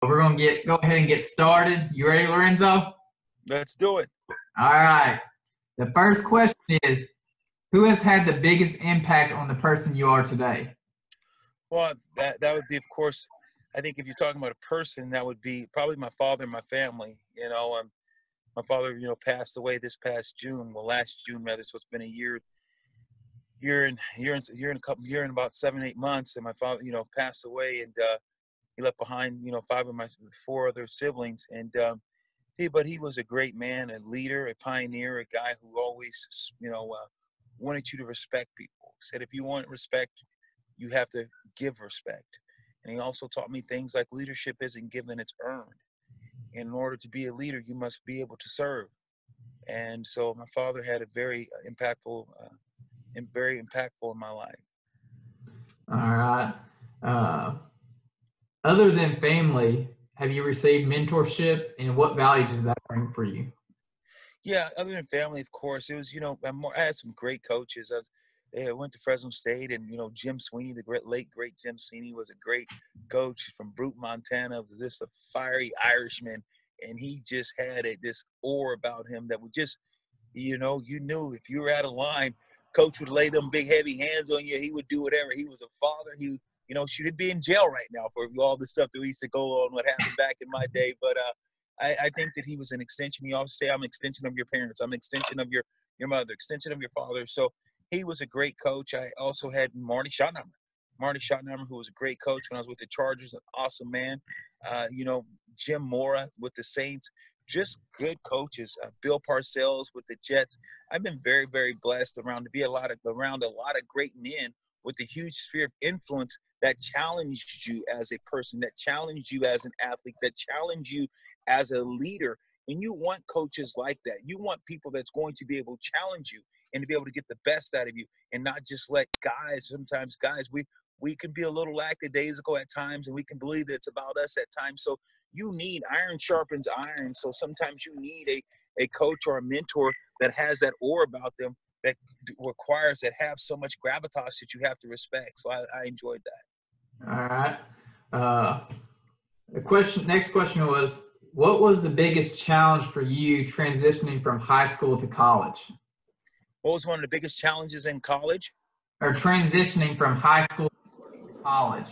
We're gonna go ahead and get started. You ready, Lorenzo? Let's do it. All right. The first question is, who has had the biggest impact on the person you are today? Well, that would be, of course, I think if you're talking about a person, that would be probably my father and my family. My father, passed away this past June. Well, last June rather. So it's been a year and about 7-8 months. And my father, passed away, and he left behind, four other siblings. And but he was a great man, a leader, a pioneer, a guy who always, wanted you to respect people. Said if you want respect, you have to give respect. And he also taught me things like leadership isn't given, it's earned. And in order to be a leader, you must be able to serve. And so my father had a very impactful in my life. All right. Other than family, have you received mentorship, and what value did that bring for you? Yeah, other than family, of course, it was, I had some great coaches. I went to Fresno State, and, Jim Sweeney, the late, great Jim Sweeney, was a great coach from Brute, Montana. Was just a fiery Irishman, and he just had this aura about him that was just, you knew if you were out of line, coach would lay them big, heavy hands on you. He would do whatever. He was a father. Should be in jail right now for all the stuff that we used to go on, what happened back in my day. But I think that he was an extension. You always say, I'm an extension of your parents. I'm an extension of your mother, extension of your father. So he was a great coach. I also had Marty Schottenheimer, who was a great coach when I was with the Chargers, an awesome man. Jim Mora with the Saints, just good coaches. Bill Parcells with the Jets. I've been very, very blessed around a lot of great men with a huge sphere of influence that challenged you as a person, that challenged you as an athlete, that challenged you as a leader. And you want coaches like that. You want people that's going to be able to challenge you and to be able to get the best out of you, and not just let sometimes we can be a little lackadaisical at times, and we can believe that it's about us at times. So you need iron sharpens iron. So sometimes you need a coach or a mentor that has that aura about them that requires that have so much gravitas that you have to respect. So I enjoyed that. All right. Next question was, what was the biggest challenge for you transitioning from high school to college? What was one of the biggest challenges in college? Or transitioning from high school to college?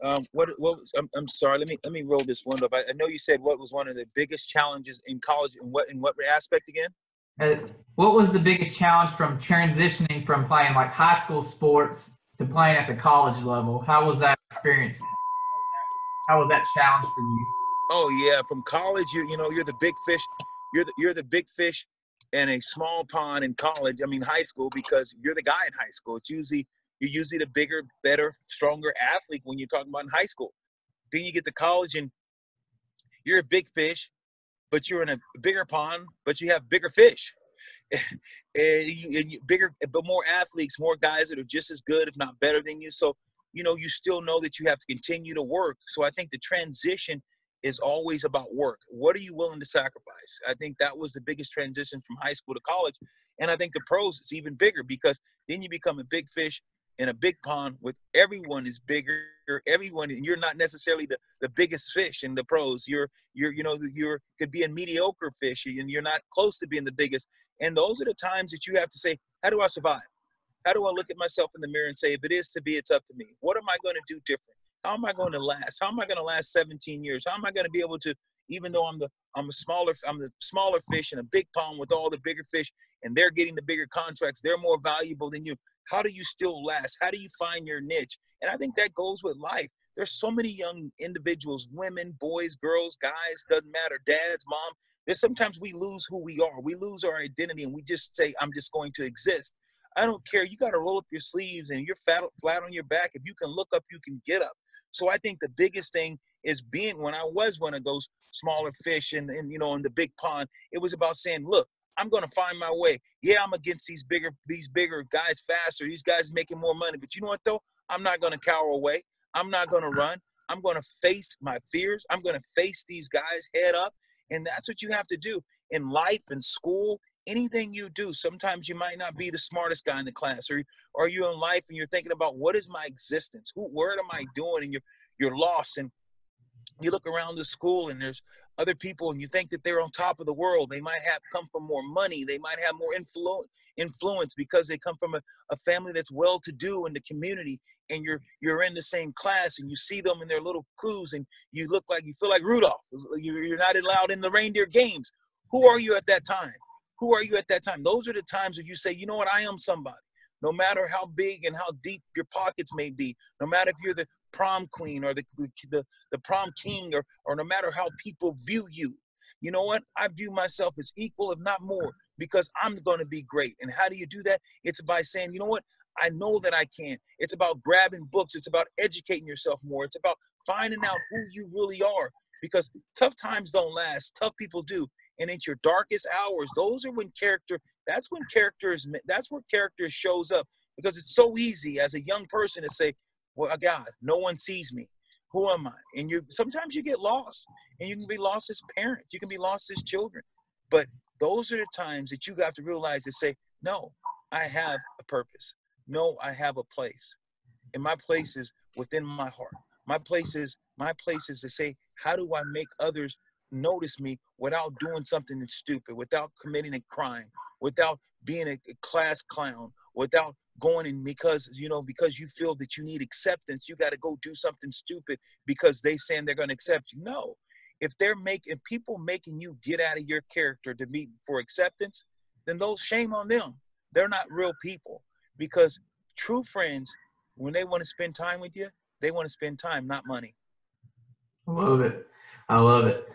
I'm sorry. Let me roll this one up. I know you said what was one of the biggest challenges in college, in what aspect again? What was the biggest challenge from transitioning from playing like high school sports to playing at the college level? How was that experience? How was that challenge for you? Oh yeah, from college, you're the big fish. You're the big fish in a small pond in college. I mean high school, because you're the guy in high school. You're usually the bigger, better, stronger athlete when you're talking about in high school. Then you get to college and you're a big fish, but you're in a bigger pond, but you have bigger fish. Bigger, but more athletes, more guys that are just as good, if not better than you. So, you still know that you have to continue to work. So I think the transition is always about work. What are you willing to sacrifice? I think that was the biggest transition from high school to college. And I think the pros is even bigger, because then you become a big fish in a big pond with everyone is bigger. Everyone, and you're not necessarily the biggest fish in the pros. You're could be a mediocre fish, and you're not close to being the biggest. And those are the times that you have to say, how do I survive? How do I look at myself in the mirror and say, if it is to be, it's up to me? What am I going to do different? How am I going to last? How am I going to last 17 years? How am I going to be able to, even though I'm the smaller fish in a big pond with all the bigger fish, and they're getting the bigger contracts, they're more valuable than you. How do you still last? How do you find your niche? And I think that goes with life. There's so many young individuals, women, boys, girls, guys, doesn't matter, dads, mom. There's sometimes we lose who we are. We lose our identity, and we just say, I'm just going to exist. I don't care. You got to roll up your sleeves, and you're flat on your back. If you can look up, you can get up. So I think the biggest thing is when I was one of those smaller fish in the big pond, it was about saying, look, I'm going to find my way. Yeah, I'm against these bigger guys faster. These guys making more money. But you know what, though? I'm not going to cower away. I'm not going to run. I'm going to face my fears. I'm going to face these guys head up. And that's what you have to do in life, in school, anything you do. Sometimes you might not be the smartest guy in the class, or you're in life and you're thinking about, what is my existence? What am I doing? And you're lost. And You look around the school and there's other people and you think that they're on top of the world. They might have come from more money. They might have more influence because they come from a family that's well-to-do in the community, and you're in the same class and you see them in their little crews and you feel like Rudolph. You're not allowed in the reindeer games. Who are you at that time? Who are you at that time? Those are the times when you say, you know what, I am somebody. No matter how big and how deep your pockets may be, no matter if you're the prom queen or the prom king, or no matter how people view you, you know what? I view myself as equal, if not more, because I'm going to be great. And how do you do that? It's by saying, you know what? I know that I can. It's about grabbing books. It's about educating yourself more. It's about finding out who you really are, because tough times don't last. Tough people do. And in your darkest hours, that's where character shows up, because it's so easy as a young person to say, well, God, no one sees me. Who am I? And sometimes you get lost, and you can be lost as parents. You can be lost as children. But those are the times that you got to realize to say, no, I have a purpose. No, I have a place. And my place is within my heart. My place is to say, how do I make others notice me without doing something that's stupid, without committing a crime, without being a class clown, without going in because you feel that you need acceptance, you got to go do something stupid because they saying they're going to accept you. No, if people making you get out of your character to meet for acceptance, then those, shame on them. They're not real people, because true friends, when they want to spend time with you, they want to spend time, not money. I love it. I love it.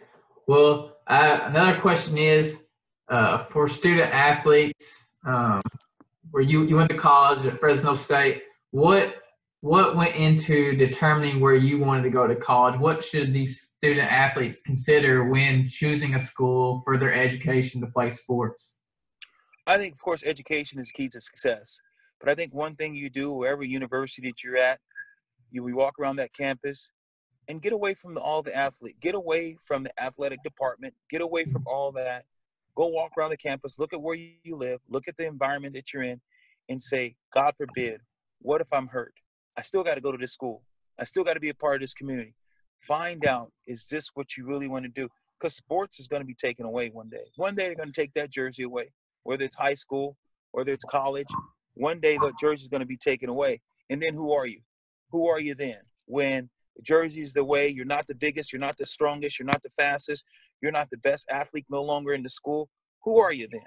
Well, another question is, for student athletes, where you went to college at Fresno State, what went into determining where you wanted to go to college? What should these student athletes consider when choosing a school for their education to play sports? I think, of course, education is key to success. But I think one thing you do, wherever university that you're at, you walk around that campus and get away from all the athlete. Get away from the athletic department. Get away from all that. Go walk around the campus. Look at where you live. Look at the environment that you're in, and say, God forbid, what if I'm hurt? I still got to go to this school. I still got to be a part of this community. Find out, is this what you really want to do? Because sports is going to be taken away one day. One day they're going to take that jersey away, whether it's high school, whether it's college. One day the jersey is going to be taken away. And then who are you? Who are you then? When the jersey is the way, you're not the biggest, you're not the strongest, you're not the fastest, you're not the best athlete no longer in the school. Who are you then?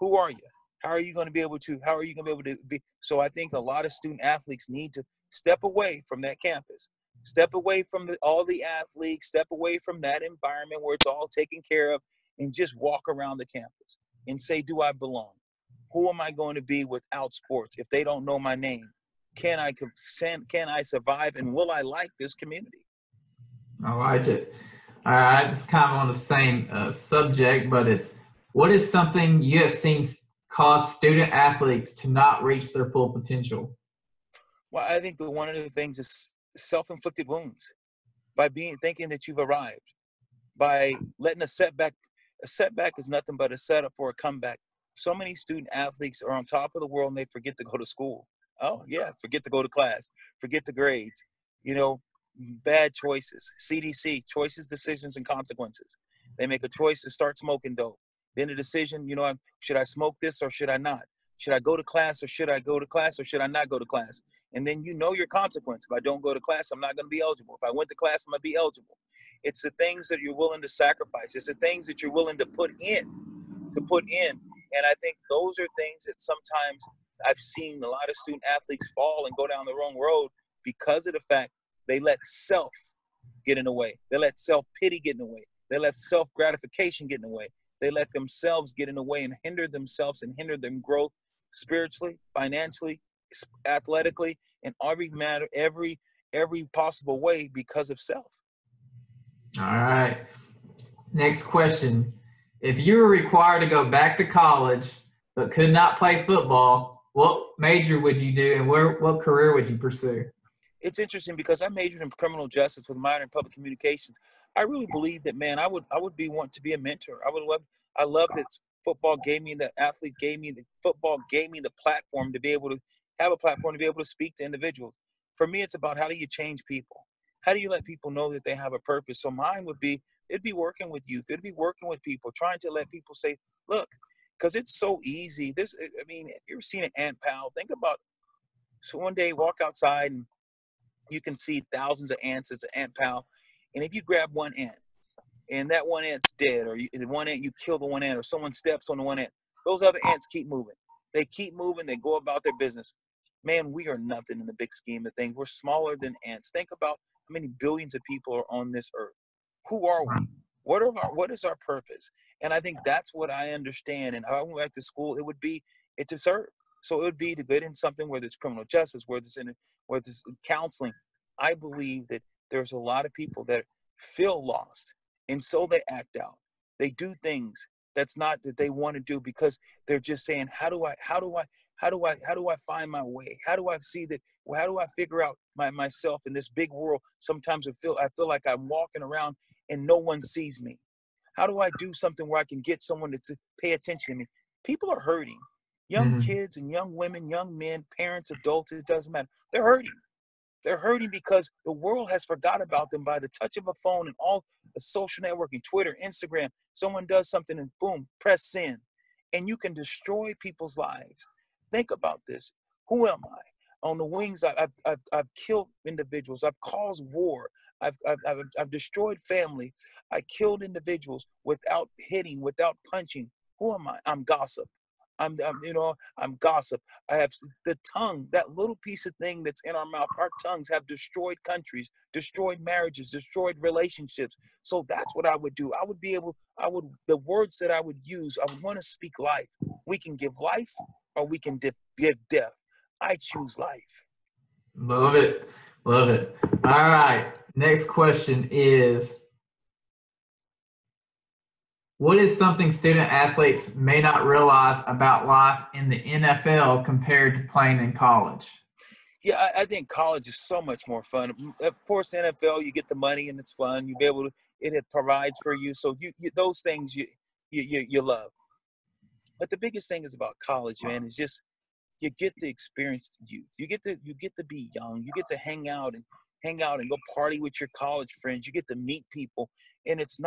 Who are you? How are you going to be able to be? So I think a lot of student athletes need to step away from that campus, step away from all the athletes, step away from that environment where it's all taken care of, and just walk around the campus and say, do I belong? Who am I going to be without sports? If they don't know my name, can I survive, and will I like this community? I like it. All right, it's kind of on the same subject, but what is something you have seen cause student athletes to not reach their full potential? Well, I think that one of the things is self-inflicted wounds. By thinking that you've arrived, by letting a setback is nothing but a setup for a comeback. So many student athletes are on top of the world and they forget to go to school. Oh yeah, forget to go to class, forget the grades, bad choices. CDC, choices, decisions, and consequences. They make a choice to start smoking dope. Then a decision, should I smoke this or should I not? Should I go to class or should I not go to class? And then your consequence. If I don't go to class, I'm not going to be eligible. If I went to class, I'm going to be eligible. It's the things that you're willing to sacrifice. It's the things that you're willing to put in. And I think those are things that sometimes I've seen a lot of student athletes fall and go down the wrong road because of the fact they let self get in the way. They let self-pity get in the way. They let self-gratification get in the way. They let themselves get in the way and hinder themselves and hinder their growth spiritually, financially, athletically, in every possible way because of self. All right. Next question. If you were required to go back to college but could not play football, what major would you do and what career would you pursue? It's interesting because I majored in criminal justice with a minor in public communications. I really believe that, man, I would want to be a mentor. I love that football gave me, the athlete gave me, the football gave me the platform to be able to have a platform to be able to speak to individuals. For me, it's about how do you change people? How do you let people know that they have a purpose? So mine would be, it'd be working with youth. It'd be working with people, trying to let people say, look, because it's so easy. I mean, if you've ever seen an ant pal, think about, so one day walk outside and you can see thousands of ants. It's an ant pal. And if you grab one ant and that one ant's dead, or the one ant, you kill the one ant, or someone steps on the one ant, those other ants keep moving. They keep moving. They go about their business. Man, we are nothing in the big scheme of things. We're smaller than ants. Think about how many billions of people are on this earth. Who are we? What is our purpose? And I think that's what I understand. And if I went back to school, it would be to serve. So it would be to get in something, whether it's criminal justice, whether it's counseling. I believe that there's a lot of people that feel lost, and so they act out. They do things that's not that they want to do, because they're just saying, how do I find my way? How do I see that? How do I figure out myself in this big world? Sometimes I feel like I'm walking around and no one sees me. How do I do something where I can get someone to pay attention to me? People are hurting. Young Mm-hmm. kids and young women, young men, parents, adults, it doesn't matter. They're hurting. They're hurting because the world has forgot about them by the touch of a phone and all the social networking, Twitter, Instagram. Someone does something and boom, press send. And you can destroy people's lives. Think about this. Who am I? On the wings, I've killed individuals. I've caused war. I've destroyed family. I killed individuals without hitting, without punching. Who am I? I'm gossip. I'm gossip. I have the tongue, that little piece of thing that's in our mouth. Our tongues have destroyed countries, destroyed marriages, destroyed relationships. So that's what I would do. The words that I would use, I would want to speak life. We can give life, or we can give death. I choose life. Love it. Love it. All right. Next question is, what is something student athletes may not realize about life in the NFL compared to playing in college? Yeah, I think college is so much more fun. Of course, NFL, you get the money and it's fun. You be able to, it provides for you. So those things you love. But the biggest thing is about college, man, is just you get to experience youth. You get to be young. You get to hang out and go party with your college friends. You get to meet people, and it's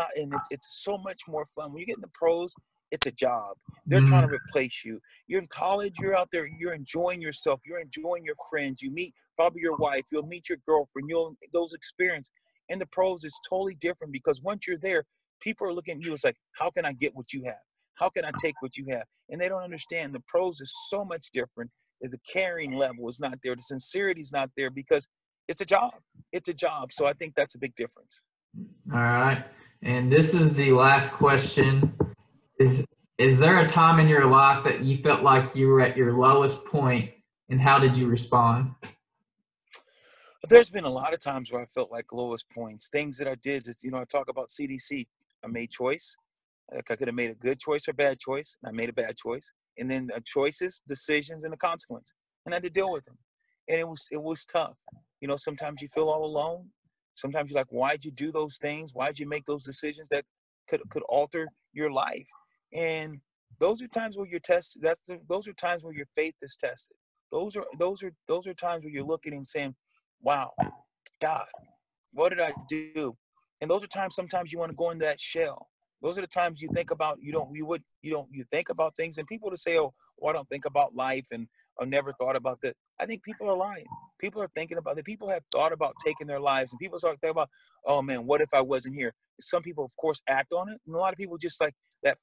so much more fun. When you get in the pros, it's a job. They're trying to replace you. You're in college, you're out there, you're enjoying yourself, you're enjoying your friends. You meet probably your wife, you'll meet your girlfriend, those experience. In the pros, it's totally different, because once you're there, people are looking at you as like, how can I get what you have? How can I take what you have? And they don't understand the pros is so much different. The caring level is not there. The sincerity is not there, because it's a job. It's a job. So I think that's a big difference. All right. And this is the last question. Is there a time in your life that you felt like you were at your lowest point, and how did you respond? There's been a lot of times where I felt like lowest points, things that I did. I talk about CDC. I made choice. Like I could have made a good choice or bad choice, and I made a bad choice. And then choices, decisions, and the consequence. And I had to deal with them. And it was tough. Sometimes you feel all alone. Sometimes you're like, why'd you do those things? Why'd you make those decisions that could alter your life? And those are times where you're tested. Those are times where your faith is tested. Those are times where you're looking and saying, wow, God, what did I do? And those are times sometimes you want to go in that shell. Those are the times you think about, you think about things, and people to say, oh, well, I don't think about life, and I've never thought about that. I think people are lying. People are thinking about that. People have thought about taking their lives, and people start thinking about, oh man, what if I wasn't here? Some people, of course, act on it. And a lot of people just like that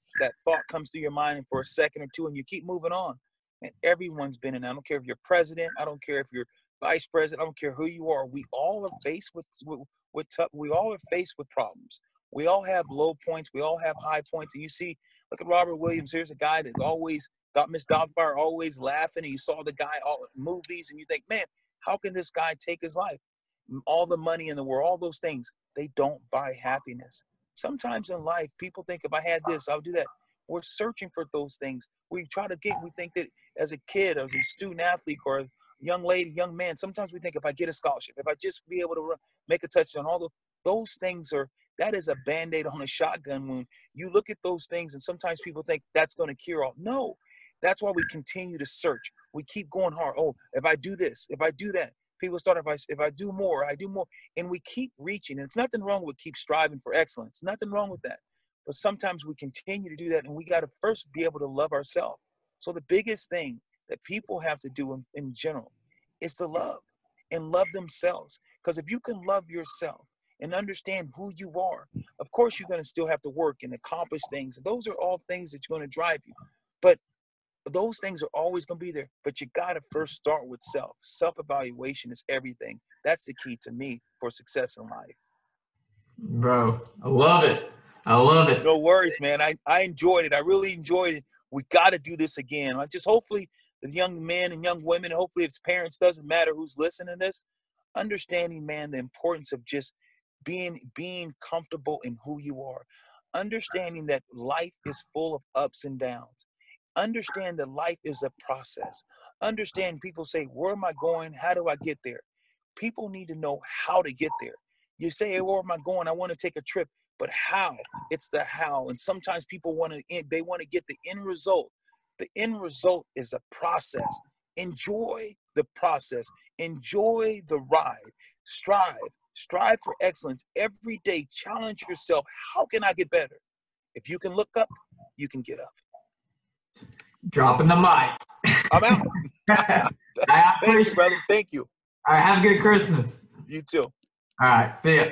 thought comes through your mind, and for a second or two, and you keep moving on. And everyone's been in. I don't care if you're president. I don't care if you're vice president. I don't care who you are. We all are faced we all are faced with problems. We all have low points. We all have high points. And you see, look at Robert Williams. Here's a guy that's always got Miss Doubtfire, always laughing. And you saw the guy all in movies, and you think, man, how can this guy take his life? All the money in the world, all those things, they don't buy happiness. Sometimes in life, people think if I had this, I would do that. We're searching for those things. We think that as a kid, as a student athlete, or a young lady, young man, sometimes we think if I get a scholarship, if I just be able to make a touchdown, those things that is a Band-Aid on a shotgun wound. You look at those things, and sometimes people think that's going to cure all. No, that's why we continue to search. We keep going hard. Oh, if I do this, if I do that, People start, if I do more, I do more. And we keep reaching. And it's nothing wrong with keep striving for excellence. Nothing wrong with that. But sometimes we continue to do that, and we got to first be able to love ourselves. So the biggest thing that people have to do in general is to love and love themselves. Because if you can love yourself and understand who you are, of course, you're going to still have to work and accomplish things. And those are all things that are going to drive you. But those things are always going to be there. But you got to first start with self. Self-evaluation is everything. That's the key to me for success in life. Bro, I love it. I love it. No worries, man. I enjoyed it. I really enjoyed it. We got to do this again. I just hopefully the young men and young women, hopefully it's parents, doesn't matter who's listening to this, understanding, man, the importance of just being comfortable in who you are. Understanding that life is full of ups and downs. Understand that life is a process. Understand people say, where am I going? How do I get there? People need to know how to get there. You say, hey, where am I going? I want to take a trip. But how? It's the how. And sometimes people want to get the end result. The end result is a process. Enjoy the process. Enjoy the ride. Strive for excellence every day. Challenge yourself. How can I get better? If you can look up, you can get up. Dropping the mic. I'm out. I Thank you, brother. Thank you. All right. Have a good Christmas. You too. All right. See ya.